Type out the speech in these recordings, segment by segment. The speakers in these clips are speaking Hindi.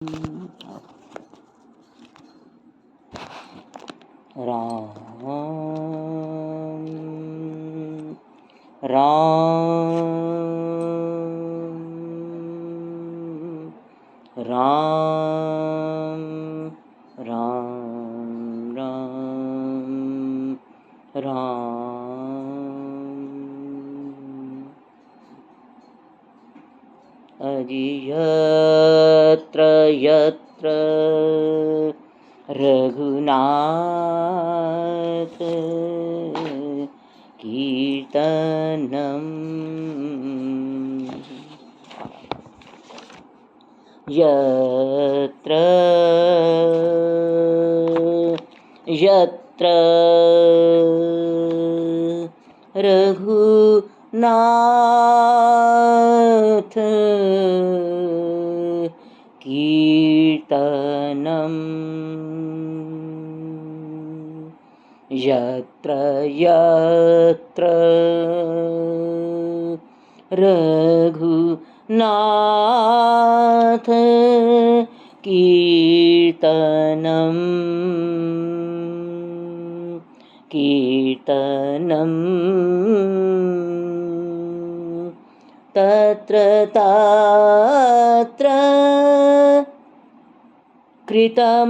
राम राम राम राम राम राम यत्र यत्र रघुनाथ कीर्तनम् यत्र यत्र रघुनाथ कीर्तनम् यत्र यत्र रघुनाथ कीर्तनम् कीर्तनम् तत्र तत्र कृतमस्तकाञ्जलिं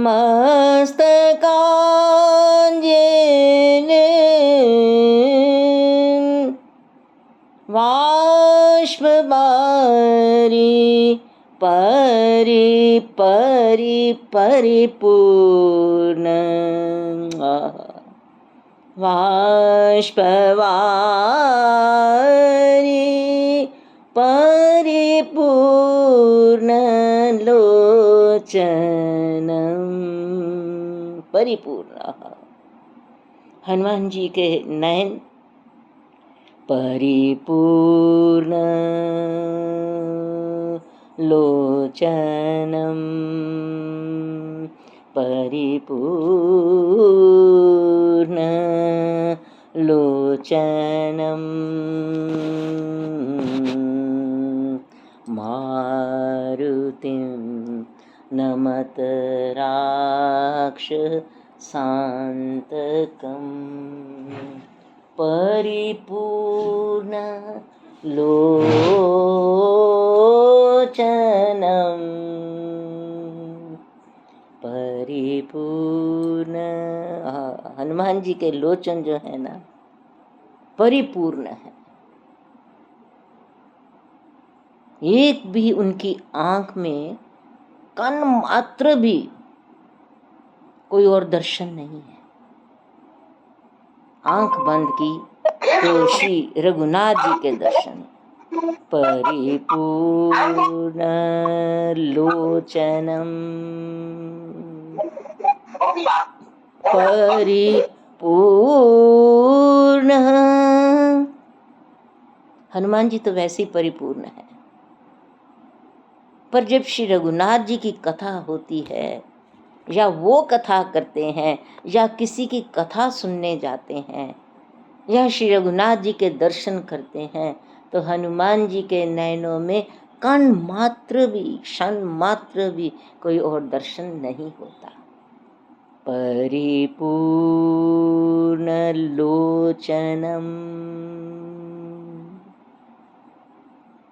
बाष्पवारि परिपूर्ण बाष्पवारि परिपूर्ण लोचनम परिपूर्ण। हनुमान जी के नयन परिपूर्ण लोचनम परिपूर्ण लोचनम मारुतिं नमत राक्षसान्तकम् परिपूर्ण लोचनम् परिपूर्ण। हनुमान जी के लोचन जो है ना परिपूर्ण है। एक भी उनकी आंख में कण मात्र भी कोई और दर्शन नहीं है। आंख बंद की तो श्री रघुनाथ जी के दर्शन। परिपूर्ण लोचनम परिपूर्ण। हनुमान जी तो वैसे ही परिपूर्ण है, पर जब श्री रघुनाथ जी की कथा होती है या वो कथा करते हैं या किसी की कथा सुनने जाते हैं या श्री रघुनाथ जी के दर्शन करते हैं तो हनुमान जी के नयनों में कण मात्र भी क्षण मात्र भी कोई और दर्शन नहीं होता। परिपूर्ण लोचनम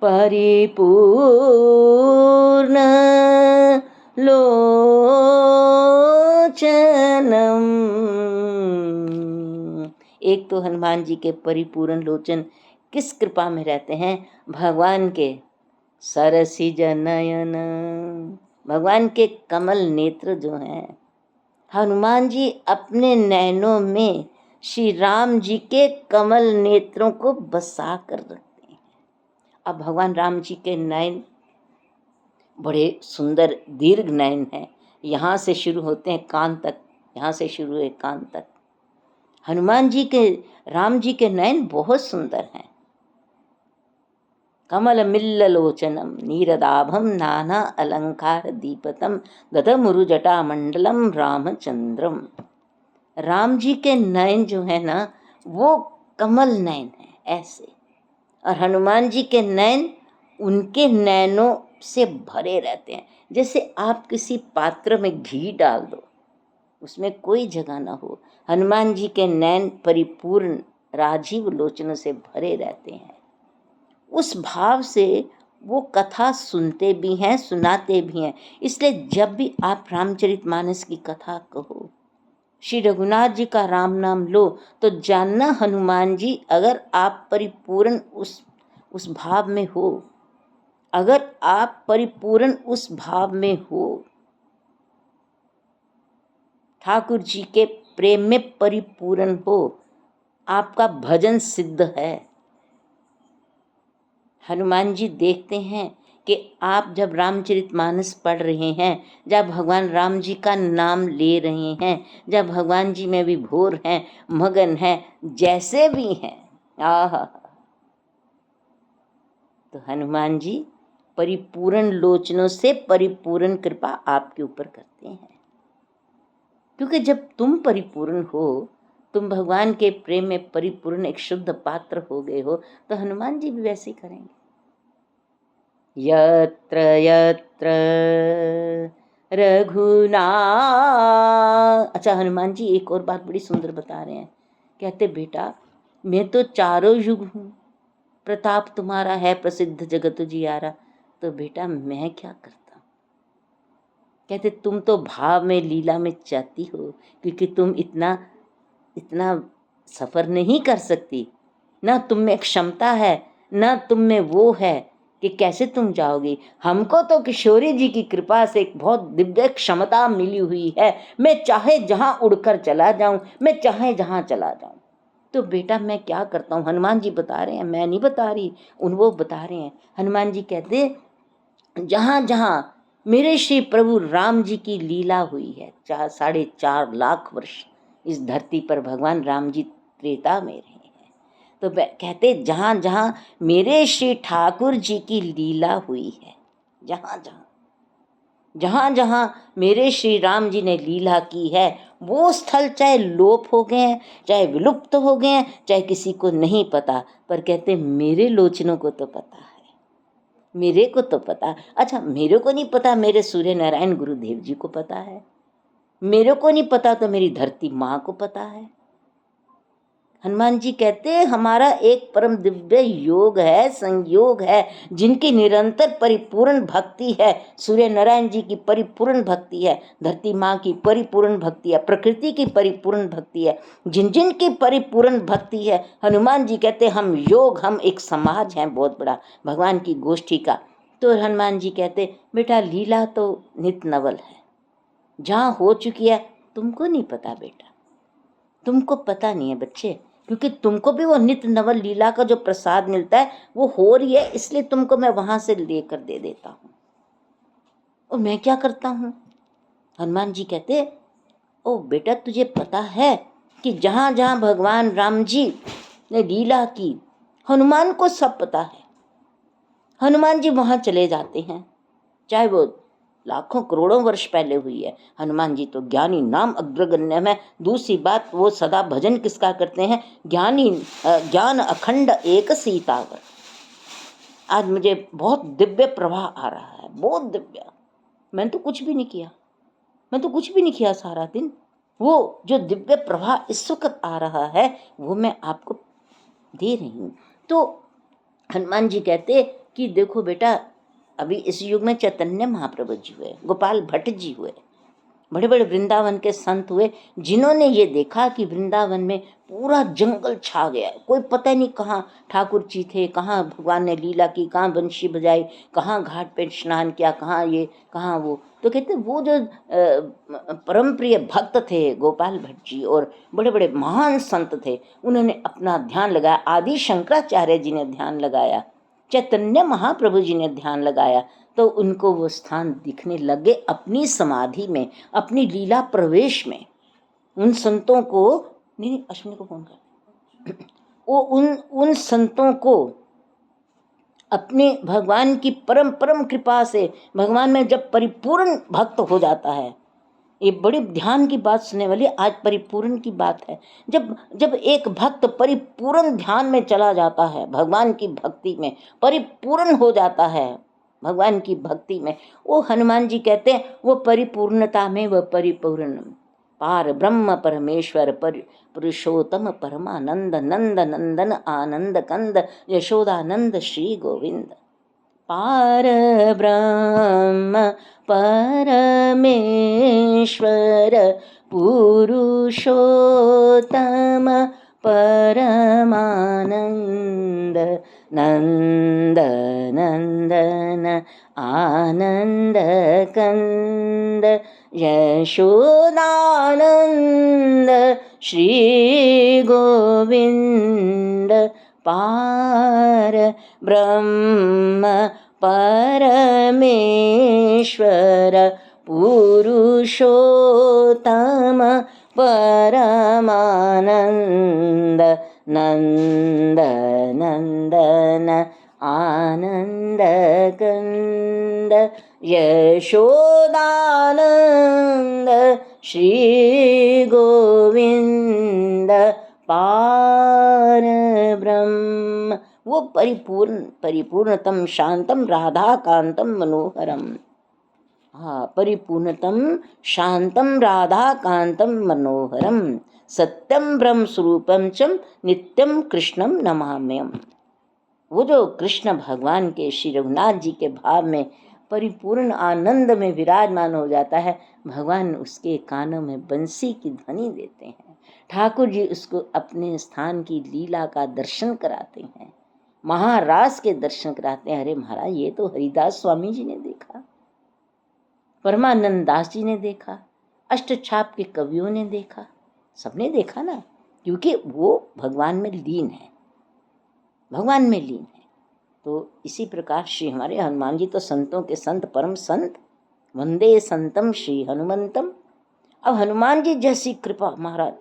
परिपूर्ण लोचनम। एक तो हनुमान जी के परिपूर्ण लोचन किस कृपा में रहते हैं? भगवान के सरसिज नयन, भगवान के कमल नेत्र जो हैं। हनुमान जी अपने नयनों में श्री राम जी के कमल नेत्रों को बसा कर रखते हैं। अब भगवान राम जी के नयन बड़े सुंदर दीर्घ नयन हैं। यहाँ से शुरू होते हैं कान तक, यहाँ से शुरू हुए कान तक। हनुमान जी के राम जी के नयन बहुत सुंदर हैं। कमल मिल्ललोचनम नीरदाभम नाना अलंकार दीपतम दधमुरु जटा मंडलम रामचंद्रम। राम जी के नयन जो है ना वो कमल नयन है ऐसे, और हनुमान जी के नयन उनके नैनों से भरे रहते हैं। जैसे आप किसी पात्र में घी डाल दो, उसमें कोई जगह ना हो, हनुमान जी के नैन परिपूर्ण राजीव लोचनों से भरे रहते हैं। उस भाव से वो कथा सुनते भी हैं, सुनाते भी हैं। इसलिए जब भी आप रामचरितमानस की कथा कहो, श्री रघुनाथ जी का राम नाम लो, तो जानना हनुमान जी, अगर आप परिपूर्ण उस भाव में हो, अगर आप परिपूर्ण उस भाव में हो, ठाकुर जी के प्रेम में परिपूर्ण हो, आपका भजन सिद्ध है। हनुमान जी देखते हैं कि आप जब रामचरितमानस पढ़ रहे हैं, जब भगवान राम जी का नाम ले रहे हैं, जब भगवान जी में विभोर हैं, मगन हैं, जैसे भी हैं, आहा, तो हनुमान जी परिपूर्ण लोचनों से परिपूर्ण कृपा आपके ऊपर करते हैं। क्योंकि जब तुम परिपूर्ण हो, तुम भगवान के प्रेम में परिपूर्ण एक शुद्ध पात्र हो गए हो, तो हनुमान जी भी वैसे ही करेंगे। यत्र यत्र रघुनाथ। अच्छा, हनुमान जी एक और बात बड़ी सुंदर बता रहे हैं। कहते बेटा, मैं तो चारों युग हूँ, प्रताप तुम्हारा है प्रसिद्ध जगत जियारा, तो बेटा मैं क्या करता हूँ। कहते तुम तो भाव में लीला में चाहती हो, क्योंकि तुम इतना सफर नहीं कर सकती, ना तुम में क्षमता है, ना तुम में वो है कि कैसे तुम जाओगी। हमको तो किशोरी जी की कृपा से एक बहुत दिव्य क्षमता मिली हुई है, मैं चाहे जहां उड़कर चला जाऊं, मैं चाहे जहां चला जाऊं। तो बेटा मैं क्या करता हूँ, हनुमान जी बता रहे हैं, मैं नहीं बता रही, वो बता रहे हैं। हनुमान जी कहते जहां जहां मेरे श्री प्रभु राम जी की लीला हुई है, 4.5 लाख वर्ष इस धरती पर भगवान राम जी त्रेता में रहे हैं, तो कहते जहां जहां मेरे श्री ठाकुर जी की लीला हुई है, जहां जहां मेरे श्री राम जी ने लीला की है, वो स्थल चाहे लोप हो गए हैं, चाहे विलुप्त हो गए हैं, चाहे किसी को नहीं पता, पर कहते मेरे लोचनों को तो पता है, मेरे को तो पता। अच्छा, मेरे को नहीं पता, मेरे सूर्य नारायण गुरुदेव जी को पता है। मेरे को नहीं पता तो मेरी धरती माँ को पता है। हनुमान जी कहते हमारा एक परम दिव्य योग है, संयोग है, जिनकी निरंतर परिपूर्ण भक्ति है। सूर्य नारायण जी की परिपूर्ण भक्ति है, धरती माँ की परिपूर्ण भक्ति है, प्रकृति की परिपूर्ण भक्ति है, जिन जिन की परिपूर्ण भक्ति है। हनुमान जी कहते हम योग, हम एक समाज हैं बहुत बड़ा भगवान की गोष्ठी का। तो हनुमान जी कहते बेटा लीला तो नित नवल है, जहाँ हो चुकी है तुमको नहीं पता बेटा, तुमको पता नहीं है बच्चे, क्योंकि तुमको भी वो नित्य नवल लीला का जो प्रसाद मिलता है वो हो रही है, इसलिए तुमको मैं वहां से लेकर दे देता हूँ। और मैं क्या करता हूँ, हनुमान जी कहते ओ बेटा तुझे पता है कि जहां जहां भगवान राम जी ने लीला की, हनुमान को सब पता है। हनुमान जी वहां चले जाते हैं, चाहे वो लाखों करोड़ों वर्ष पहले हुई है। हनुमान जी तो ज्ञानी नाम अग्रगण्य में। दूसरी बात, वो सदा भजन किसका करते हैं, ज्ञानी ज्ञान अखंड एक सीतावर। आज मुझे बहुत दिव्य प्रवाह आ रहा है, बहुत दिव्य। मैंने तो कुछ भी नहीं किया, मैं तो कुछ भी नहीं किया सारा दिन। वो जो दिव्य प्रवाह इस वक्त आ रहा है वो मैं आपको दे रही हूँ। तो हनुमान जी कहते कि देखो बेटा, अभी इस युग में चैतन्य महाप्रभु जी हुए, गोपाल भट्ट जी हुए, बड़े बड़े वृंदावन के संत हुए, जिन्होंने ये देखा कि वृंदावन में पूरा जंगल छा गया है। कोई पता नहीं कहाँ ठाकुर जी थे, कहाँ भगवान ने लीला की, कहाँ बंशी बजाई, कहाँ घाट पे स्नान किया, कहाँ ये कहाँ वो। तो कहते वो जो परम प्रिय भक्त थे गोपाल भट्ट जी और बड़े बड़े महान संत थे, उन्होंने अपना ध्यान लगाया। आदि शंकराचार्य जी ने ध्यान लगाया, चैतन्य महाप्रभु जी ने ध्यान लगाया, तो उनको वो स्थान दिखने लगे अपनी समाधि में, अपनी लीला प्रवेश में। उन संतों को नहीं, अश्विनी को फोन कर, वो उन संतों को अपने भगवान की परम परम कृपा से, भगवान में जब परिपूर्ण भक्त हो जाता है, ये बड़ी ध्यान की बात सुनने वाली। आज परिपूर्ण की बात है। जब एक भक्त परिपूर्ण ध्यान में चला जाता है, भगवान की भक्ति में परिपूर्ण हो जाता है, भगवान की भक्ति में। वो हनुमान जी कहते हैं वो परिपूर्णता में वह परिपूर्ण, पार ब्रह्म परमेश्वर पुरुषोत्तम परमानंद, नंद नंदन आनंद कंद यशोदानंद श्री गोविंद। पार ब्रह्म परमेश्वर पुरुषोत्तम परमानंद, नंद नंदन आनंद कंद यशोदानंद श्री गोविंद। पार ब्रह्म परमेश्वर पुरुषोत्तम परमानंद, नंद नंदन आनंद कंद यशोदानंद श्री गोविंद। पार ब्रह्म, वो परिपूर्णतम शांतम राधा कांतम मनोहरम। हाँ, परिपूर्णतम शांतम राधा कांतम मनोहरम, सत्यम ब्रह्म स्वरूपम चम नित्यम कृष्णम नमाम्यहम्। वो जो कृष्ण भगवान के श्री रघुनाथ जी के भाव में परिपूर्ण आनंद में विराजमान हो जाता है, भगवान उसके कानों में बंसी की ध्वनि देते हैं, ठाकुर जी उसको अपने स्थान की लीला का दर्शन कराते हैं, महारास के दर्शन कराते हैं। अरे महाराज, ये तो हरिदास स्वामी जी ने देखा, परमानंद दास जी ने देखा, अष्टछाप के कवियों ने देखा, सबने देखा ना, क्योंकि वो भगवान में लीन है, भगवान में लीन है। तो इसी प्रकार श्री हमारे हनुमान जी तो संतों के संत, परम संत, वंदे संतम श्री हनुमंतम। अब हनुमान जी जैसी कृपा महाराज,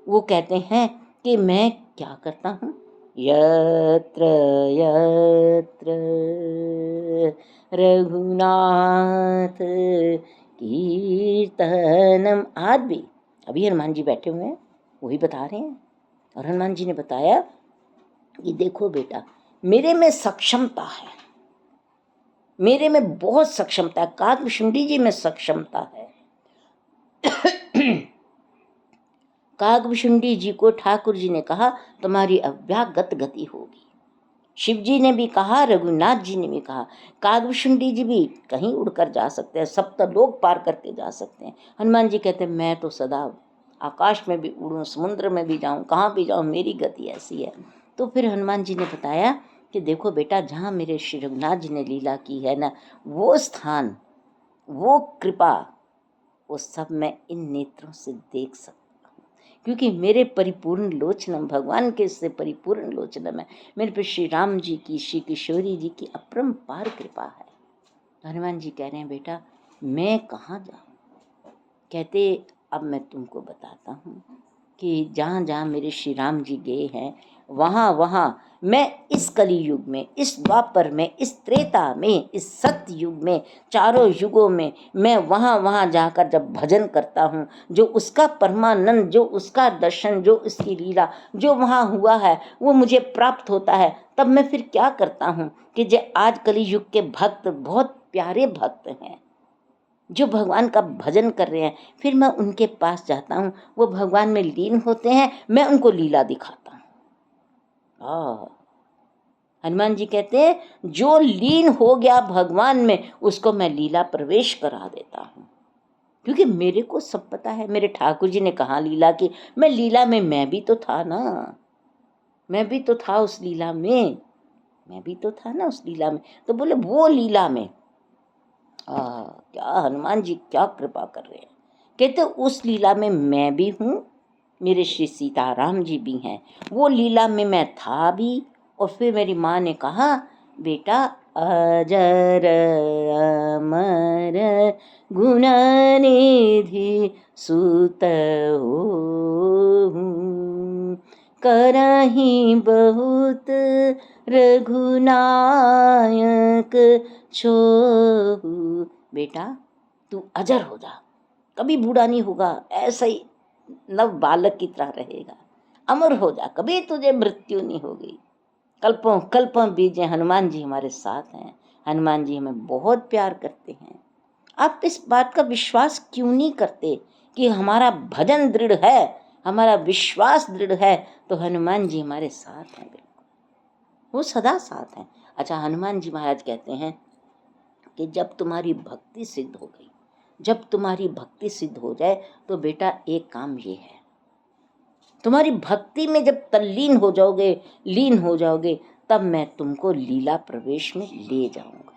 वो कहते हैं कि मैं क्या करता हूँ, यत्र यत्र रघुनाथ कीर्तनम। आज भी अभी हनुमान जी बैठे हुए हैं, वही बता रहे हैं। और हनुमान जी ने बताया कि देखो बेटा, मेरे में सक्षमता है, मेरे में बहुत सक्षमता है, काकभुशुंडी जी में सक्षमता है। काकभुशुंडी जी को ठाकुर जी ने कहा तुम्हारी अव्यागत गति होगी। शिव जी ने भी कहा, रघुनाथ जी ने भी कहा, काकभुशुंडी जी भी कहीं उड़कर जा सकते हैं, सप्तलोक पार करके जा सकते हैं। हनुमान जी कहते हैं मैं तो सदा आकाश में भी उड़ूं, समुद्र में भी जाऊं, कहाँ भी जाऊं, मेरी गति ऐसी है। तो फिर हनुमान जी ने बताया कि देखो बेटा, जहाँ मेरे श्री रघुनाथ जी ने लीला की है ना, वो स्थान, वो कृपा, वो सब मैं इन नेत्रों से देख सकता हूँ, क्योंकि मेरे परिपूर्ण लोचनम, भगवान के से परिपूर्ण लोचनम है, मेरे पे श्री राम जी की, श्री किशोरी जी की अपरंपार कृपा है। तो हनुमान जी कह रहे हैं बेटा मैं कहाँ जाऊँ। कहते अब मैं तुमको बताता हूँ कि जहाँ जहाँ मेरे श्री राम जी गए हैं, वहाँ वहाँ मैं इस कली युग में, इस द्वापर में, इस त्रेता में, इस सत्य युग में, चारों युगों में मैं वहाँ वहाँ जाकर जब भजन करता हूँ, जो उसका परमानंद, जो उसका दर्शन, जो उसकी लीला जो वहाँ हुआ है वो मुझे प्राप्त होता है, तब मैं फिर क्या करता हूँ कि जो आज कली युग के भक्त, बहुत प्यारे भक्त हैं जो भगवान का भजन कर रहे हैं, फिर मैं उनके पास जाता हूँ, वो भगवान में लीन होते हैं, मैं उनको लीला दिखाता हूँ। हनुमान जी कहते हैं जो लीन हो गया भगवान में, उसको मैं लीला प्रवेश करा देता हूँ, क्योंकि मेरे को सब पता है। मेरे ठाकुर जी ने कहा लीला की, मैं लीला में मैं भी तो था ना, मैं भी तो था उस लीला में, मैं भी तो था ना उस लीला में। तो बोले वो लीला में क्या हनुमान जी क्या कृपा कर रहे हैं। कहते उस लीला में मैं भी हूँ, मेरे श्री सीताराम जी भी हैं, वो लीला में मैं था भी। और फिर मेरी माँ ने कहा बेटा अजर अमर गुणनिधि सुत हो, करहि बहुत रघुनायक छोहु। बेटा तू अजर हो जा, कभी बूढ़ा नहीं होगा, ऐसा ही नव बालक की तरह रहेगा, अमर हो जा, कभी तुझे मृत्यु नहीं होगी। कल्पों कल्पों बीजे हनुमान जी हमारे साथ हैं। हनुमान जी हमें बहुत प्यार करते हैं। आप इस बात का विश्वास क्यों नहीं करते कि हमारा भजन दृढ़ है, हमारा विश्वास दृढ़ है, तो हनुमान जी हमारे साथ हैं, बिल्कुल वो सदा साथ हैं। अच्छा, हनुमान जी महाराज कहते हैं कि जब तुम्हारी भक्ति सिद्ध हो गई, जब तुम्हारी भक्ति सिद्ध हो जाए तो बेटा एक काम ये है, तुम्हारी भक्ति में जब तल्लीन हो जाओगे, लीन हो जाओगे, तब मैं तुमको लीला प्रवेश में ले जाऊंगा।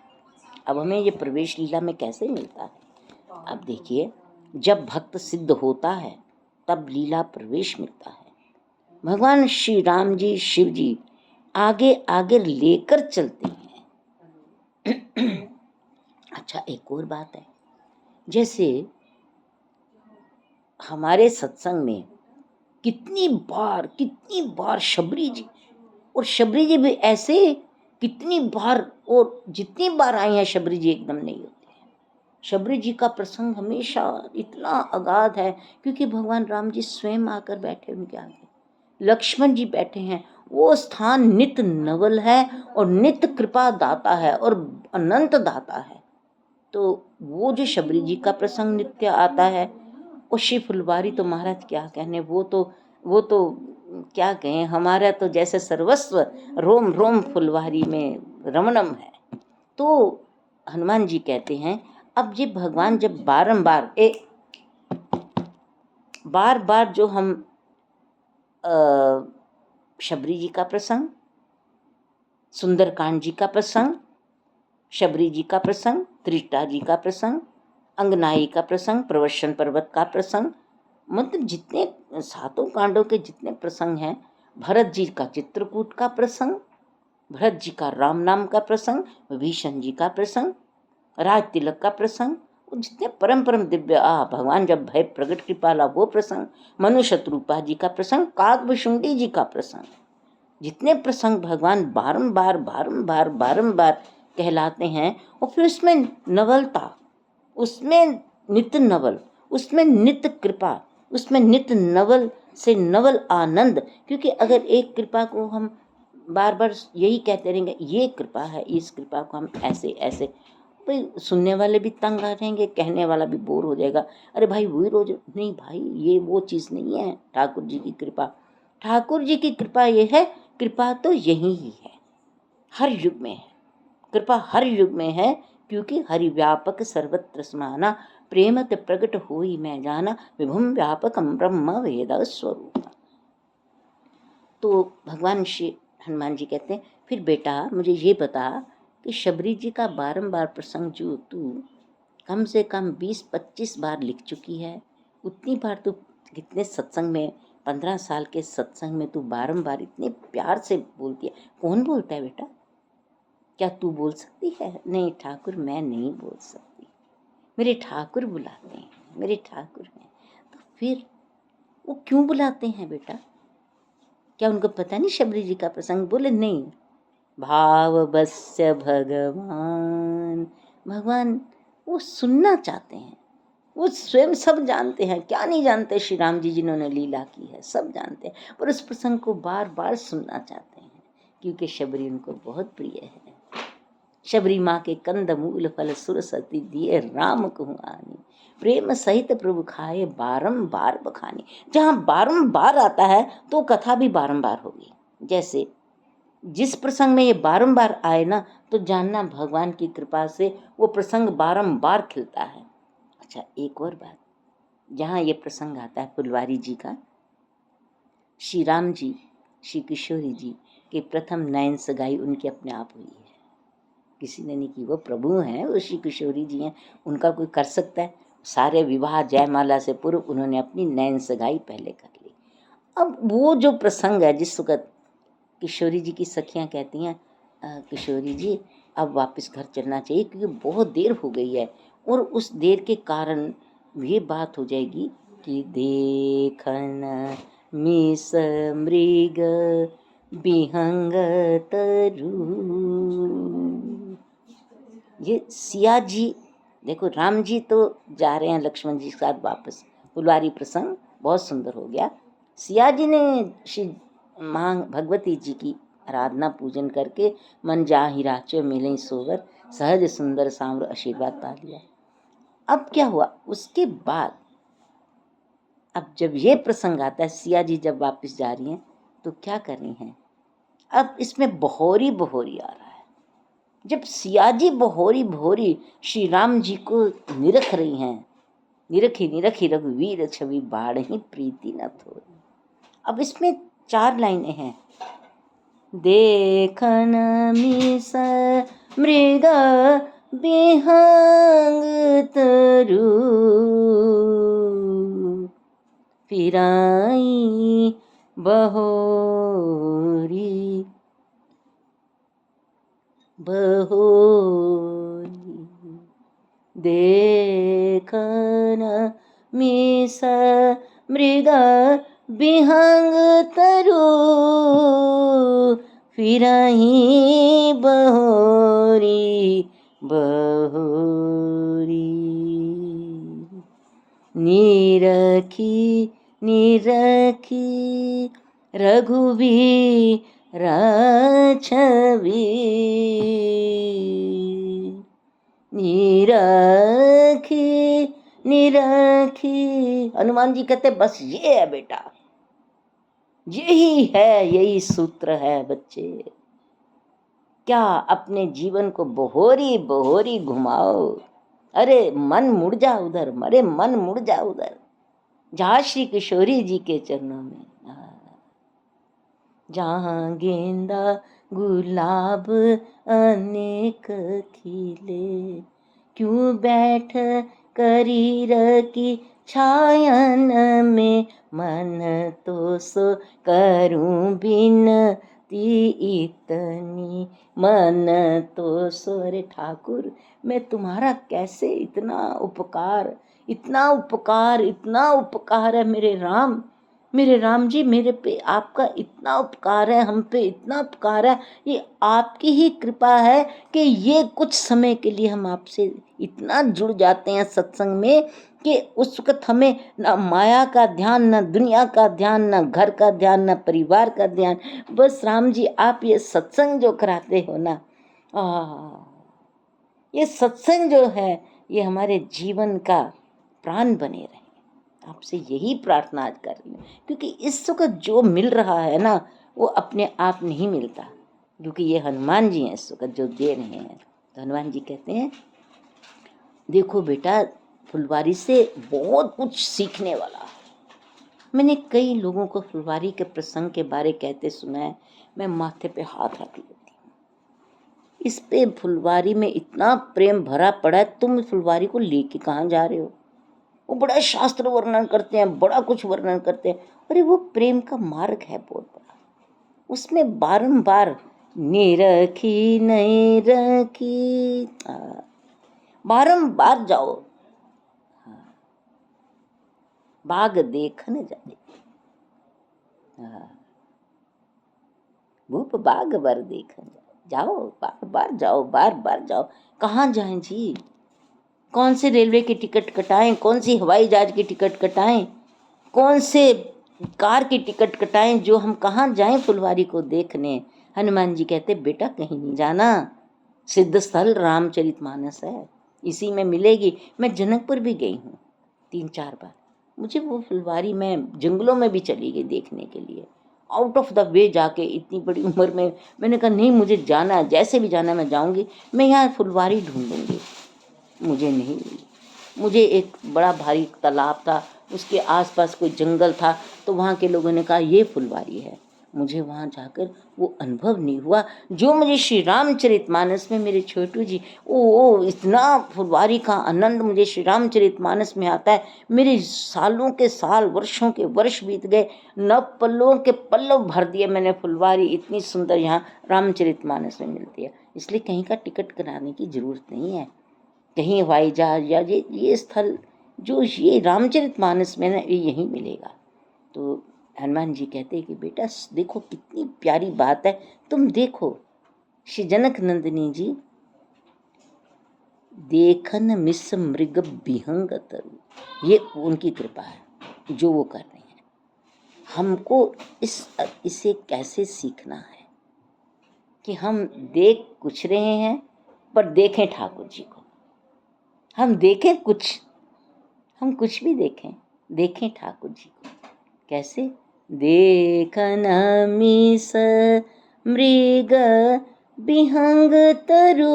अब हमें ये प्रवेश लीला में कैसे मिलता है? अब देखिए, जब भक्त सिद्ध होता है तब लीला प्रवेश मिलता है। भगवान श्री राम जी, शिव जी आगे आगे लेकर चलते हैं। अच्छा, एक और बात है, जैसे हमारे सत्संग में कितनी बार शबरी जी, और शबरी जी भी ऐसे कितनी बार, और जितनी बार आई हैं शबरी जी एकदम नहीं होती है। शबरी जी का प्रसंग हमेशा इतना अगाध है, क्योंकि भगवान राम जी स्वयं आकर बैठे उनके आगे, लक्ष्मण जी बैठे हैं। वो स्थान नित्य नवल है और नित्य कृपा दाता है और अनंत दाता है। तो वो जो शबरी जी का प्रसंग नित्य आता है, और शिव फुलवारी तो महाराज क्या कहने, वो तो क्या कहें, हमारा तो जैसे सर्वस्व रोम रोम फुलवारी में रमणम है। तो हनुमान जी कहते हैं, अब ये भगवान जब बार बार जो हम शबरी जी का प्रसंग, सुंदरकांड जी का प्रसंग, शबरी जी का प्रसंग, त्रिष्टा जी का प्रसंग, अंगनाई का प्रसंग, प्रवशन पर्वत का प्रसंग, मतलब जितने 7 कांडों के जितने प्रसंग हैं, भरत जी का चित्रकूट का प्रसंग, भरत जी का राम नाम का प्रसंग, विभीषण जी का प्रसंग, राज तिलक का प्रसंग, जितने परम परम दिव्य भगवान जब भय प्रगट कृपाला वो प्रसंग, मनु शत्रुपा जी का प्रसंग, काकभुशुंडी जी का प्रसंग, जितने प्रसंग भगवान बारंबार बारंबार बारंबार कहलाते हैं। और फिर उसमें नवलता, उसमें नित्य नवल, उसमें नित्य कृपा, उसमें नित्य नवल से नवल आनंद। क्योंकि अगर एक कृपा को हम बार बार यही कहते रहेंगे, ये कृपा है, इस कृपा को हम ऐसे ऐसे, भाई सुनने वाले भी तंग आ जाएंगे, कहने वाला भी बोर हो जाएगा। अरे भाई वही रोज, नहीं भाई ये वो चीज़ नहीं है ठाकुर जी की कृपा। ठाकुर जी की कृपा ये है, कृपा तो यही ही है, हर युग में है कृपा, हर युग में है। क्योंकि हरि व्यापक सर्वत्र समाना, प्रेमत प्रगट होई मैं जाना, विभुम व्यापकम ब्रह्म वेद स्वरूप। तो भगवान श्री हनुमान जी कहते हैं, फिर बेटा मुझे ये बता कि शबरी जी का बारंबार प्रसंग जो तू कम से कम 20-25 बार लिख चुकी है, उतनी बार तू कितने सत्संग में, 15 साल के सत्संग में तू बारंबार इतने प्यार से बोलती है। कौन बोलता है बेटा? क्या तू बोल सकती है? नहीं ठाकुर, मैं नहीं बोल सकती, मेरे ठाकुर बुलाते हैं, मेरे ठाकुर हैं। तो फिर वो क्यों बुलाते हैं बेटा? क्या उनको पता नहीं शबरी जी का प्रसंग? बोले नहीं, भाव बस्य भगवान, भगवान वो सुनना चाहते हैं, वो स्वयं सब जानते हैं। क्या नहीं जानते? श्री राम जी जिन्होंने लीला की है सब जानते हैं, पर उस प्रसंग को बार बार सुनना चाहते हैं, क्योंकि शबरी उनको बहुत प्रिय है। शबरी माँ के कंद मूल फल सुरसती दिए राम कहूँ आनी, प्रेम सहित प्रभु खाए बारंबार बखानी। जहाँ बारंबार आता है तो कथा भी बारंबार होगी। जैसे जिस प्रसंग में ये बारंबार आए ना, तो जानना भगवान की कृपा से वो प्रसंग बारंबार खिलता है। अच्छा, एक और बात, जहाँ ये प्रसंग आता है फुलवारी जी का, श्री राम जी श्री किशोरी जी के प्रथम नयन सगाई उनकी अपने आप हुई है, किसी ने नहीं की। वो प्रभु हैं, वो श्री किशोरी जी हैं, उनका कोई कर सकता है? सारे विवाह जयमाला से पूर्व उन्होंने अपनी नयन सगाई पहले कर ली। अब वो जो प्रसंग है, जिस वक्त किशोरी जी की सखियां कहती हैं, किशोरी जी अब वापस घर चलना चाहिए क्योंकि बहुत देर हो गई है, और उस देर के कारण ये बात हो जाएगी कि देखन मिस मृग बिहंग तरु। ये सिया जी, देखो राम जी तो जा रहे हैं लक्ष्मण जी के साथ वापस, फुलवारी प्रसंग बहुत सुंदर हो गया। सिया जी ने श्री माँ भगवती जी की आराधना पूजन करके मन जाहि राचो मिले सोवर, सहज सुंदर सांवर आशीर्वाद पा लिया। अब क्या हुआ उसके बाद, अब जब ये प्रसंग आता है, सिया जी जब वापस जा रही हैं तो क्या कर रही हैं, अब इसमें बहोरी बहोरी आ रहा है। जब सिया जी बहोरी बहोरी श्री राम जी को निरख रही हैं, निरखी निरखी रघुवीर छवि बाढ़ही प्रीति न थोरी। अब इसमें 4 लाइनें हैं। देखन मिस मृग बिहंग तरु, फिराई बहोरी बहोरी। देखन मिस मृग बिहंग तरु, फिरहि बहोरी बहोरी। निरखी निरखी रघुवीर छवि, निरखी निरखी। हनुमान जी कहते बस ये है बेटा, यही है, यही सूत्र है बच्चे। क्या अपने जीवन को बहोरी बहोरी घुमाओ। अरे मन मुड़ जा उधर, अरे मन मुड़ जा उधर, जहाँ श्री किशोरी जी के चरणों में, जहाँ गेंदा गुलाब अनेक खिले, क्यों बैठ करीर की छायन में, मन तो सो करूं बिनती इतनी, मन तो सो। रे ठाकुर, मैं तुम्हारा कैसे इतना उपकार, इतना उपकार, इतना उपकार है मेरे राम, मेरे राम जी, मेरे पे आपका इतना उपकार है, हम पे इतना उपकार है। ये आपकी ही कृपा है कि ये कुछ समय के लिए हम आपसे इतना जुड़ जाते हैं सत्संग में कि उस वक्त हमें ना माया का ध्यान, ना दुनिया का ध्यान, ना घर का ध्यान, ना परिवार का ध्यान। बस राम जी आप ये सत्संग जो कराते हो ना, ये सत्संग जो है ये हमारे जीवन का प्राण बने रहे। आपसे यही प्रार्थना आज कर रही हूँ, क्योंकि इस वक्त जो मिल रहा है ना वो अपने आप नहीं मिलता, क्योंकि ये हनुमान जी हैं इस वक्त जो दे रहे हैं। तो हनुमान जी कहते हैं देखो बेटा, फुलवारी से बहुत कुछ सीखने वाला है। मैंने कई लोगों को फुलवारी के प्रसंग के बारे कहते सुना है, मैं माथे पे हाथ रख लेती हूँ। इस पे फुलवारी में इतना प्रेम भरा पड़ा है, तुम फुलवारी को लेके कहाँ जा रहे हो। वो बड़ा शास्त्र वर्णन करते हैं, बड़ा कुछ वर्णन करते हैं, अरे वो प्रेम का मार्ग है बहुत बड़ा। उसमें बारंबार निरखी नहीं रखी, बारंबार जाओ, बाग देखने जाए, भूप बाग बर देखने जाओ, बार बार जाओ, बार बार जाओ। कहाँ जाएं जी, कौन से रेलवे की टिकट कटाएं, कौन सी हवाई जहाज की टिकट कटाएं, कौन से कार की टिकट कटाएं, जो हम कहाँ जाएं फुलवारी को देखने। हनुमान जी कहते बेटा कहीं नहीं जाना, सिद्ध स्थल रामचरितमानस है, इसी में मिलेगी। मैं जनकपुर भी गई हूँ 3-4 बार, मुझे वो फुलवारी में जंगलों में भी चली गई देखने के लिए, आउट ऑफ द वे जाके। इतनी बड़ी उम्र में मैंने कहा नहीं मुझे जाना है, जैसे भी जाना मैं जाऊँगी, मैं यहाँ फुलवारी ढूंढूंगी। मुझे नहीं मिली। मुझे एक बड़ा भारी तालाब था, उसके आसपास कोई जंगल था, तो वहाँ के लोगों ने कहा ये फुलवारी है। मुझे वहाँ जाकर वो अनुभव नहीं हुआ जो मुझे श्री रामचरितमानस में मेरे छोटू जी, ओ इतना फुलवारी का आनंद मुझे श्री रामचरितमानस में आता है। मेरे सालों के साल, वर्षों के वर्ष बीत गए, नव पल्लों के पल्लव भर दिए मैंने फुलवारी, इतनी सुंदर यहाँ रामचरितमानस में मिलती है। इसलिए कहीं का टिकट कराने की जरूरत नहीं है, कहीं हवाई जहाज या ये स्थल जो ये रामचरितमानस में ना ये यहीं मिलेगा। तो हनुमान जी कहते हैं कि बेटा देखो कितनी प्यारी बात है, तुम देखो श्री जनक नंदिनी जी, देखन मिस मृग बिहंग तरु, ये उनकी कृपा है जो वो कर रहे हैं। हमको इसे कैसे सीखना है कि हम देख कुछ रहे हैं पर देखें ठाकुर जी को। हम देखें कुछ, हम कुछ भी देखें, देखें ठाकुर जी को। कैसे? देखन मीस मृग बिहंग तरु,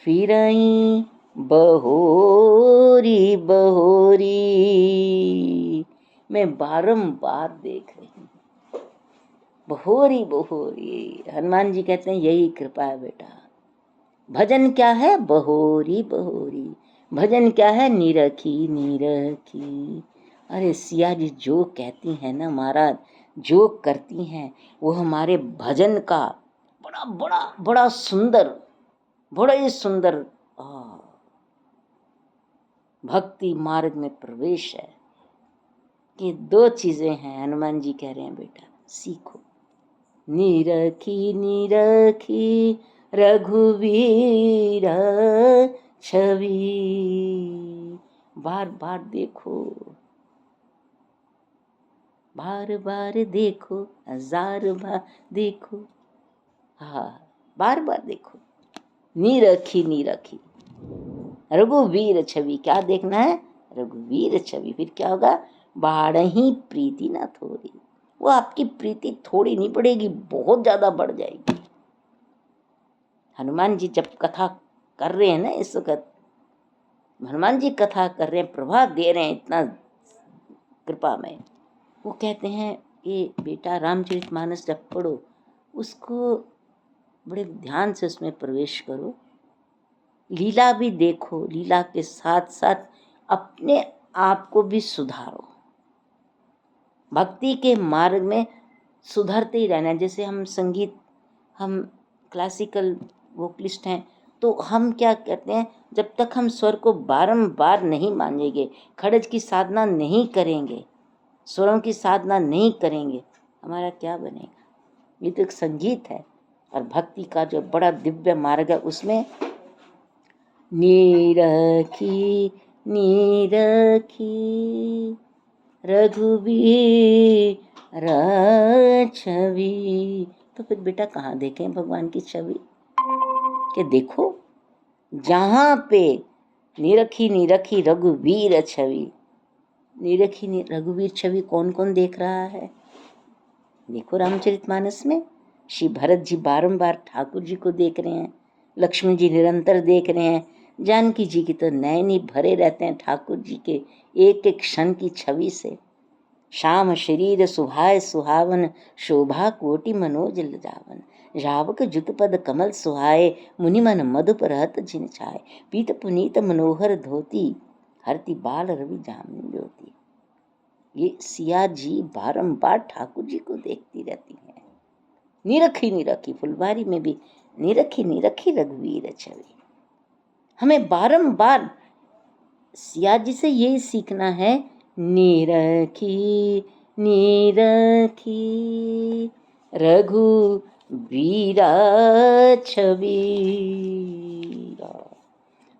फिरई बहोरी बहोरी। मैं बारंबार देख रही हूँ, बहोरी बहोरी। हनुमान जी कहते हैं यही कृपा है बेटा। भजन क्या है? बहोरी बहोरी। भजन क्या है? निरखी निरखी। अरे सिया जी जो कहती हैं ना महाराज, जो करती हैं, वो हमारे भजन का बड़ा बड़ा बड़ा सुंदर, बड़ा ही सुंदर भक्ति मार्ग में प्रवेश है। कि दो चीजें हैं, हनुमान जी कह रहे हैं बेटा सीखो। निरखी निरखी रघुवीर छवि, बार बार देखो, बार बार देखो, हजार बार देखो, हाँ बार बार देखो। निरखी निरखी रघुवीर छवि, क्या देखना है? रघुवीर छवि। फिर क्या होगा? बाढ़ही प्रीति ना थोड़ी, वो आपकी प्रीति थोड़ी नहीं बढ़ेगी, बहुत ज्यादा बढ़ जाएगी। हनुमान जी जब कथा कर रहे हैं ना, इस वक्त हनुमान जी कथा कर रहे हैं, प्रभा दे रहे हैं इतना कृपा में। वो कहते हैं ये बेटा रामचरितमानस जब पढ़ो, उसको बड़े ध्यान से उसमें प्रवेश करो, लीला भी देखो, लीला के साथ साथ अपने आप को भी सुधारो। भक्ति के मार्ग में सुधरते ही रहना। जैसे हम संगीत, हम क्लासिकल वोकलिस्ट हैं, तो हम क्या कहते हैं, जब तक हम स्वर को बारंबार नहीं मानेंगे, खड़ज की साधना नहीं करेंगे, स्वरों की साधना नहीं करेंगे, हमारा क्या बनेगा? ये तो एक संगीत है। और भक्ति का जो बड़ा दिव्य मार्ग है, उसमें निरखी निरखी रघुवीर छवि। तो फिर बेटा कहाँ देखें भगवान की छवि? कि देखो जहाँ पे निरखी निरखी रघुवीर छवि, निरखी रघुवीर छवि कौन कौन देख रहा है? देखो रामचरितमानस में श्री भरत जी बारंबार ठाकुर जी को देख रहे हैं, लक्ष्मण जी निरंतर देख रहे हैं, जानकी जी की तो नयन ही भरे रहते हैं ठाकुर जी के एक एक क्षण की छवि से। श्याम शरीर सुहाय सुहावन, शोभा कोटि मनोज लजावन, रावक जुत पद कमल सुहाए, मुनि मन मधुप रहत जिन छाए, पीत पुनीत मनोहर धोती, हरति बाल रवि जामिन ज्योति। ये सिया जी बारंबार ठाकुर जी को देखती रहती हैं। निरखी निरखी, फुलवारी में भी निरखी निरखी रघुवीर छवि। हमें बारंबार सिया जी से यही सीखना है, निरखी निरखी रघुवीर छवि,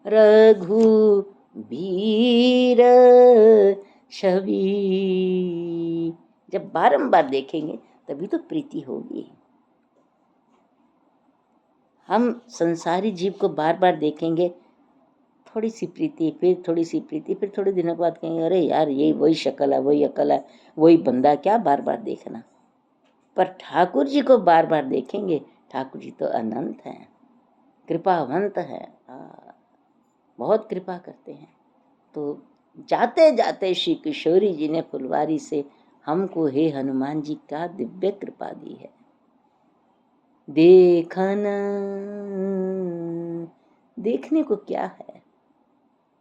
रघुवीर छवि। जब बारंबार देखेंगे तभी तो प्रीति होगी। हम संसारी जीव को बार बार देखेंगे, थोड़ी सी प्रीति, फिर थोड़ी सी प्रीति, फिर थोड़े दिनों के बाद कहेंगे अरे यार यही वही शक्ल है, वही अकल है, वही बंदा, क्या बार बार देखना। पर ठाकुर जी को बार बार देखेंगे, ठाकुर जी तो अनंत हैं, कृपावंत हैं, बहुत कृपा करते हैं। तो जाते जाते श्री किशोरी जी ने फुलवारी से हमको हे हनुमान जी का दिव्य कृपा दी है। देखन, देखने को क्या है?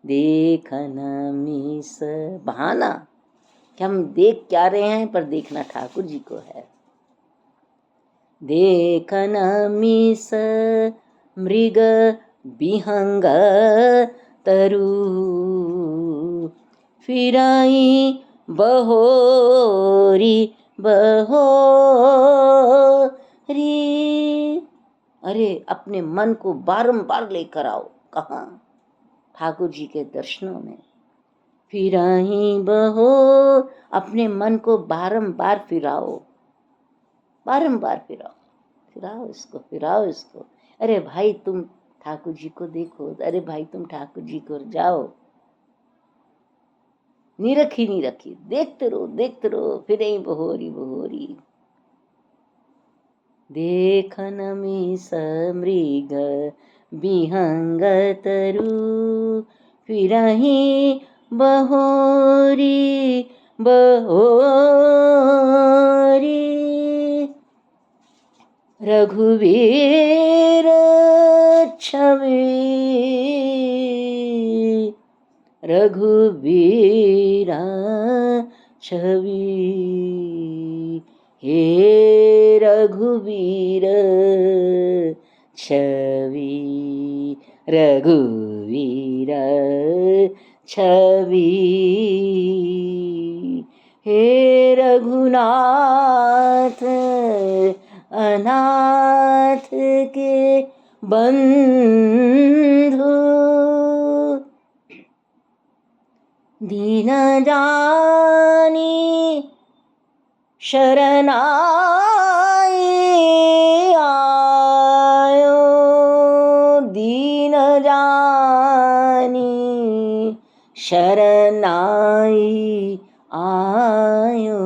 देखन मीस, बहाना कि हम देख क्या रहे हैं, पर देखना ठाकुर जी को है। देखन मीस मृग बिहंग तरु, फिराई बहोरी बहोरी। अरे अपने मन को बारंबार लेकर आओ, कहाँ? ठाकुर जी के दर्शनों में। फिराई बहो, अपने मन को बारंबार फिराओ, बारंबार फिराओ, फिराओ इसको, फिराओ इसको। अरे भाई तुम ठाकुर जी को देखो, अरे भाई तुम ठाकुर जी को जाओ, नीरखी नीरखी देखते रहो, फिर ही बहोरी बहोरी। देखन मी समृग विहंग तरु, फिरही बहोरी बहोरी। रघुवीर छवि रघुवीरा छवि, हे रघुवीर छवि रघुवीर छवि, हे रघुनाथ अनाथ के बंधु, दीन जानी शरणाई आयो, दीन जानी शरणाई आयो,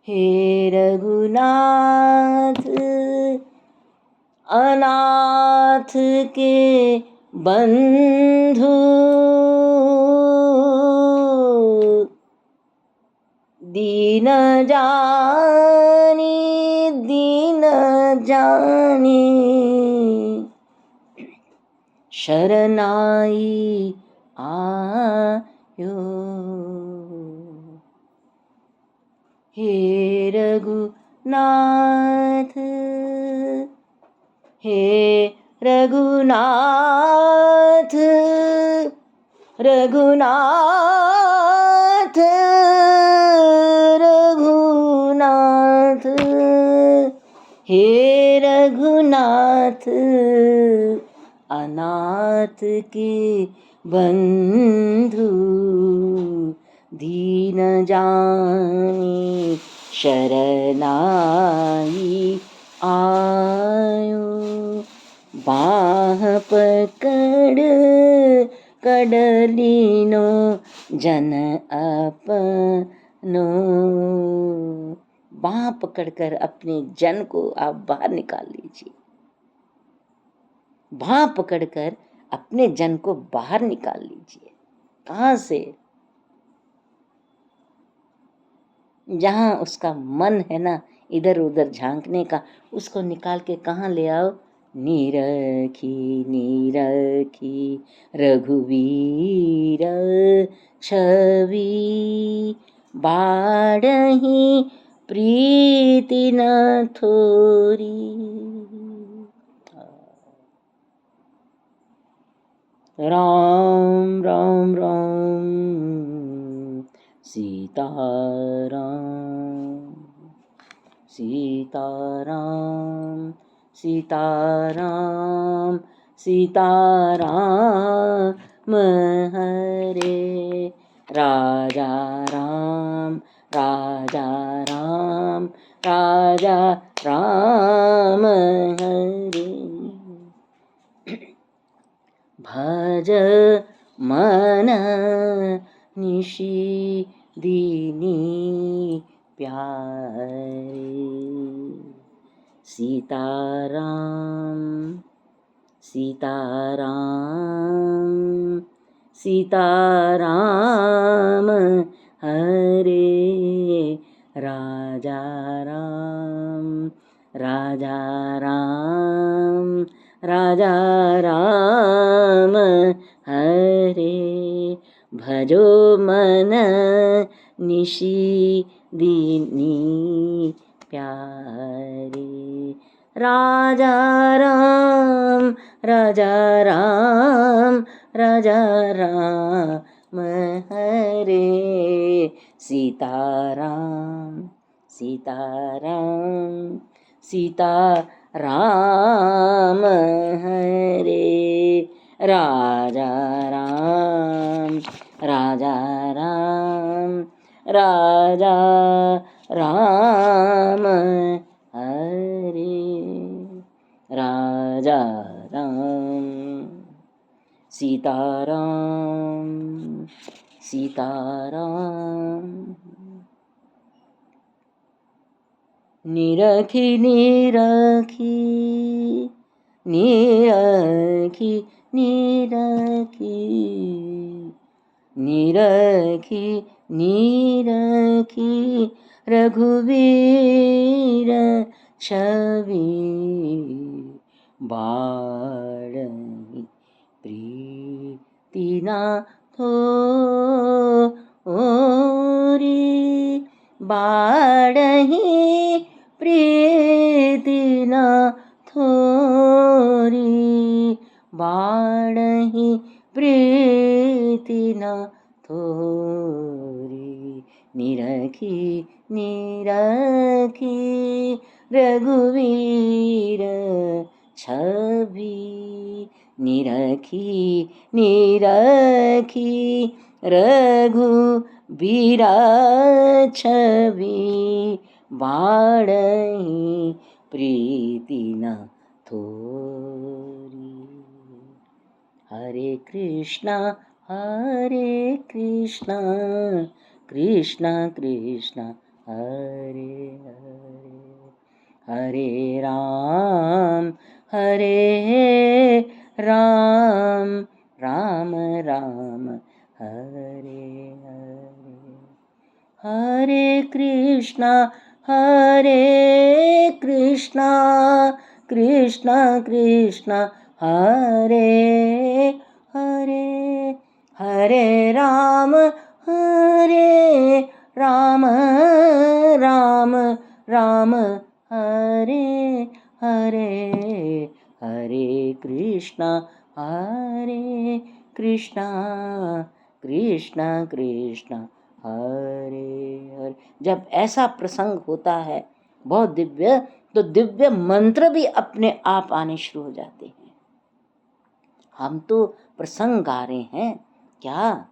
हे रघुनाथ अनाथ के बंधु, दीन जानी शरणाई आयो, हे रघुनाथ हे रघुनाथ रघुनाथ रघुनाथ, हे रघुनाथ अनाथ के बंधु, दीन जानी शरणाई आयो, बाह पकड़ कडलीनो जन अपनो, बाह पकड़कर अपने जन को आप बाहर निकाल लीजिए, बाह पकड़कर अपने जन को बाहर निकाल लीजिए। कहाँ से? जहाँ उसका मन है ना इधर उधर झांकने का, उसको निकाल के कहाँ ले आओ? नीरखी नीरखी रघुवीर छवि, बाढ़ही प्रीति न थोरी। राम राम राम सीताराम सीताराम सीताराम सीताराम, हरे राजा राम राजा राम राजा राम, हरे भज मन निशि दीनी प्यारे, सीताराम सीताराम सीताराम, हरे राजा राम राजा राम राजा राम, हरे भजो मन निशि दीनी प्यारे, राजा राम राजा राम राजा राम, हरे सीताराम सीताराम सीताराम, हरे राजा राम राजा राम राजा राम, हरे राम। सीताराम सीताराम। निरखी निरखी निरखी निरखी निरखी निरखी रघुवीर छवि बाळहि प्रीति न थोरी बाळहि प्रीति न थोरी बाळहि प्रीति न थोरी निरखी निरखी रघुवीर छवि निरखी निरखी रघुवीर छवि बाळहि प्रीति न थोरी। हरे कृष्णा कृष्णा कृष्णा हरे हरे हरे राम राम राम हरे हरे हरे कृष्णा कृष्णा कृष्णा हरे हरे हरे राम राम राम हरे हरे हरे कृष्णा कृष्णा कृष्णा हरे हरे। जब ऐसा प्रसंग होता है बहुत दिव्य, तो दिव्य मंत्र भी अपने आप आने शुरू हो जाते हैं। हम तो प्रसंग गा रहे हैं क्या,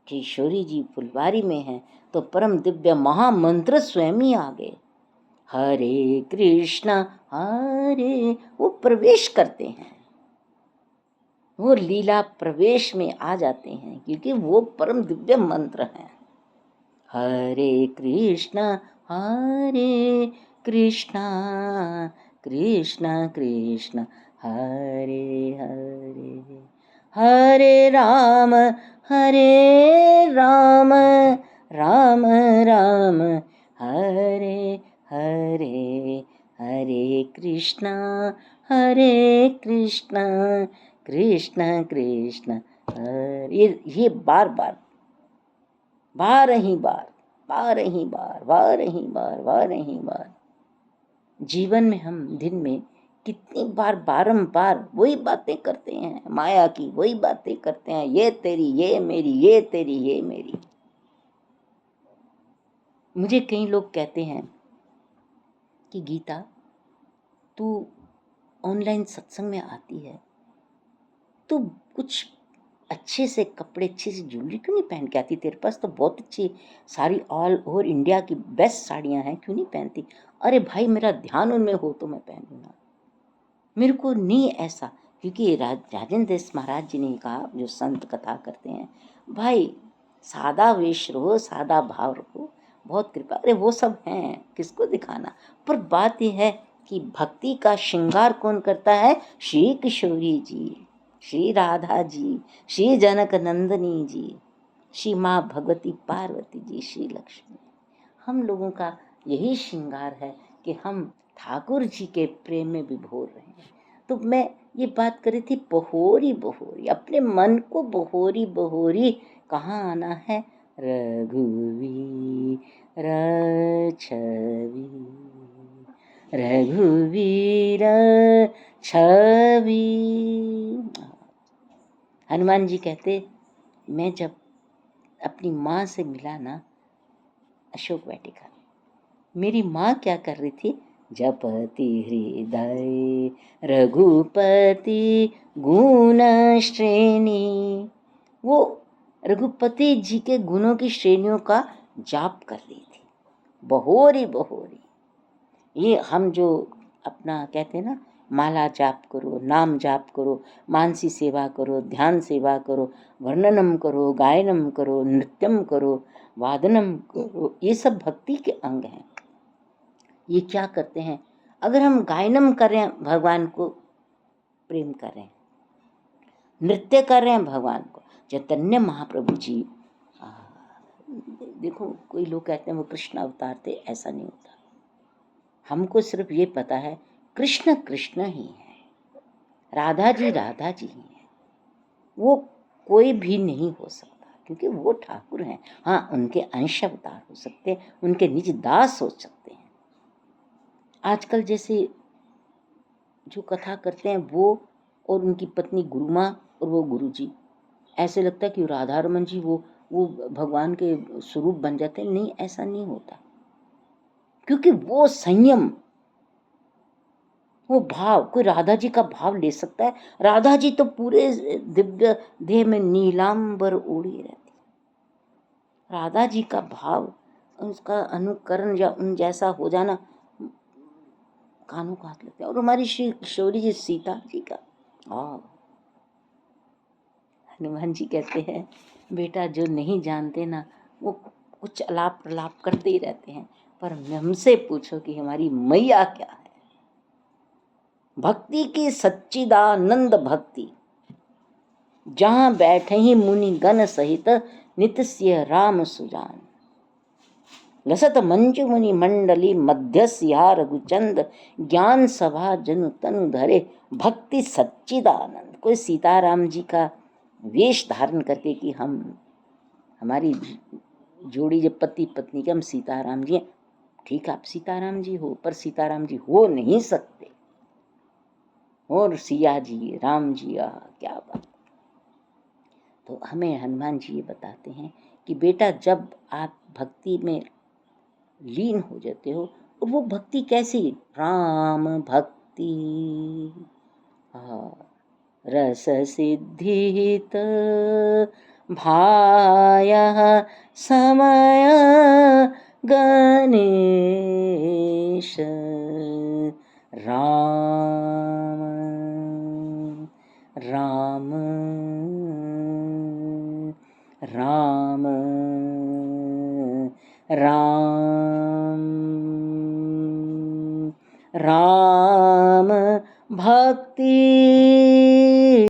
किशोरी जी फुलवारी में हैं तो परम दिव्य महामंत्र स्वयं ही आ गए। हरे कृष्णा हरे, वो प्रवेश करते हैं, वो लीला प्रवेश में आ जाते हैं, क्योंकि वो परम दिव्य मंत्र हैं। हरे कृष्णा कृष्णा कृष्णा हरे हरे हरे राम राम हरे हरे हरे कृष्णा कृष्णा हरे। ये बार ही बार जीवन में हम दिन में कितनी बार बारंबार वही बातें करते हैं, माया की वही बातें करते हैं, ये तेरी ये मेरी, ये तेरी ये मेरी। मुझे कई लोग कहते हैं कि गीता तू ऑनलाइन सत्संग में आती है, तू कुछ अच्छे से कपड़े, अच्छी सी ज्वेलरी क्यों नहीं पहन के आती? तेरे पास तो बहुत अच्छी सारी ऑल ओवर इंडिया की बेस्ट साड़ियाँ हैं, क्यों नहीं पहनती? अरे भाई, मेरा ध्यान उनमें हो तो मैं पहनूंगा, मेरे को नहीं ऐसा। क्योंकि राजेंद्र दास महाराज जी ने कहा, जो संत कथा करते हैं, भाई सादा वेश रहो, सादा भाव रखो, बहुत कृपा। अरे वो सब हैं, किसको दिखाना। पर बात यह है कि भक्ति का श्रृंगार कौन करता है? श्री किशोरी जी, श्री राधा जी, श्री जनक नंदनी जी, श्री माँ भगवती पार्वती जी, श्री लक्ष्मी। हम लोगों का यही श्रृंगार है कि हम ठाकुर जी के प्रेम में विभोर रहे हैं। तो मैं ये बात करी थी, बहोरी बहोरी, अपने मन को बहोरी बहोरी कहाँ आना है? रघुवीर छवि रघुवीर छवि। हनुमान जी कहते, मैं जब अपनी माँ से मिला ना अशोक वाटिका, मेरी माँ क्या कर रही थी? जपति हृदय रघुपति गुण श्रेणी। वो रघुपति जी के गुणों की श्रेणियों का जाप कर रही थी, बहोरी बहोरी। ये हम जो अपना कहते हैं ना, माला जाप करो, नाम जाप करो, मानसी सेवा करो, ध्यान सेवा करो, वर्णनम करो, गायनम करो, नृत्यम करो, वादनम करो, ये सब भक्ति के अंग हैं। ये क्या करते हैं? अगर हम गायनम कर रहे हैं, भगवान को प्रेम कर रहे हैं, नृत्य कर रहे हैं भगवान को, चैतन्य महाप्रभु जी, देखो कोई लोग कहते हैं वो कृष्ण अवतार थे, ऐसा नहीं होता। हमको सिर्फ ये पता है कृष्ण कृष्ण ही है, राधा जी ही है, वो कोई भी नहीं हो सकता, क्योंकि वो ठाकुर हैं। हाँ, उनके अंश अवतार हो सकते हैं, उनके निज दास हो सकते हैं। आजकल जैसे जो कथा करते हैं वो और उनकी पत्नी गुरु माँ और वो गुरु जी, ऐसे लगता है कि राधा रमन जी वो भगवान के स्वरूप बन जाते हैं। नहीं, ऐसा नहीं होता, क्योंकि वो संयम, वो भाव, कोई राधा जी का भाव ले सकता है? राधा जी तो पूरे दिव्य देह में नीलांबर ओढ़ी रहती। राधा जी का भाव, उसका अनुकरण या उन जैसा हो जाना कानों को हाथ लगता है। और हमारी श्री किशोरी जी सीता जी का, हनुमान जी कहते हैं बेटा जो नहीं जानते ना वो कुछ अलाप प्रलाप करते ही रहते हैं, पर हमसे पूछो कि हमारी मैया क्या है। भक्ति की सच्चिदानंद भक्ति, जहां बैठे ही मुनि गण सहित नित्य राम सुजान, लसत मंजु मुनि मंडली मध्यस्या रघुचंद, ज्ञान सभा जनु तनु धरे भक्ति सच्चिदानंद। कोई सीताराम जी का वेश धारण करके कि हम, हमारी जोड़ी जब पति पत्नी के हम सीताराम जी हैं, ठीक आप सीताराम जी हो, पर सीताराम जी हो नहीं सकते। और सिया जी, राम जी, क्या बात। तो हमें हनुमान जी ये बताते हैं कि बेटा जब आप भक्ति में लीन हो जाते हो, और वो भक्ति कैसी? राम भक्ति रस सिद्धित भायः समय गणेश, राम राम राम राम राम भक्ति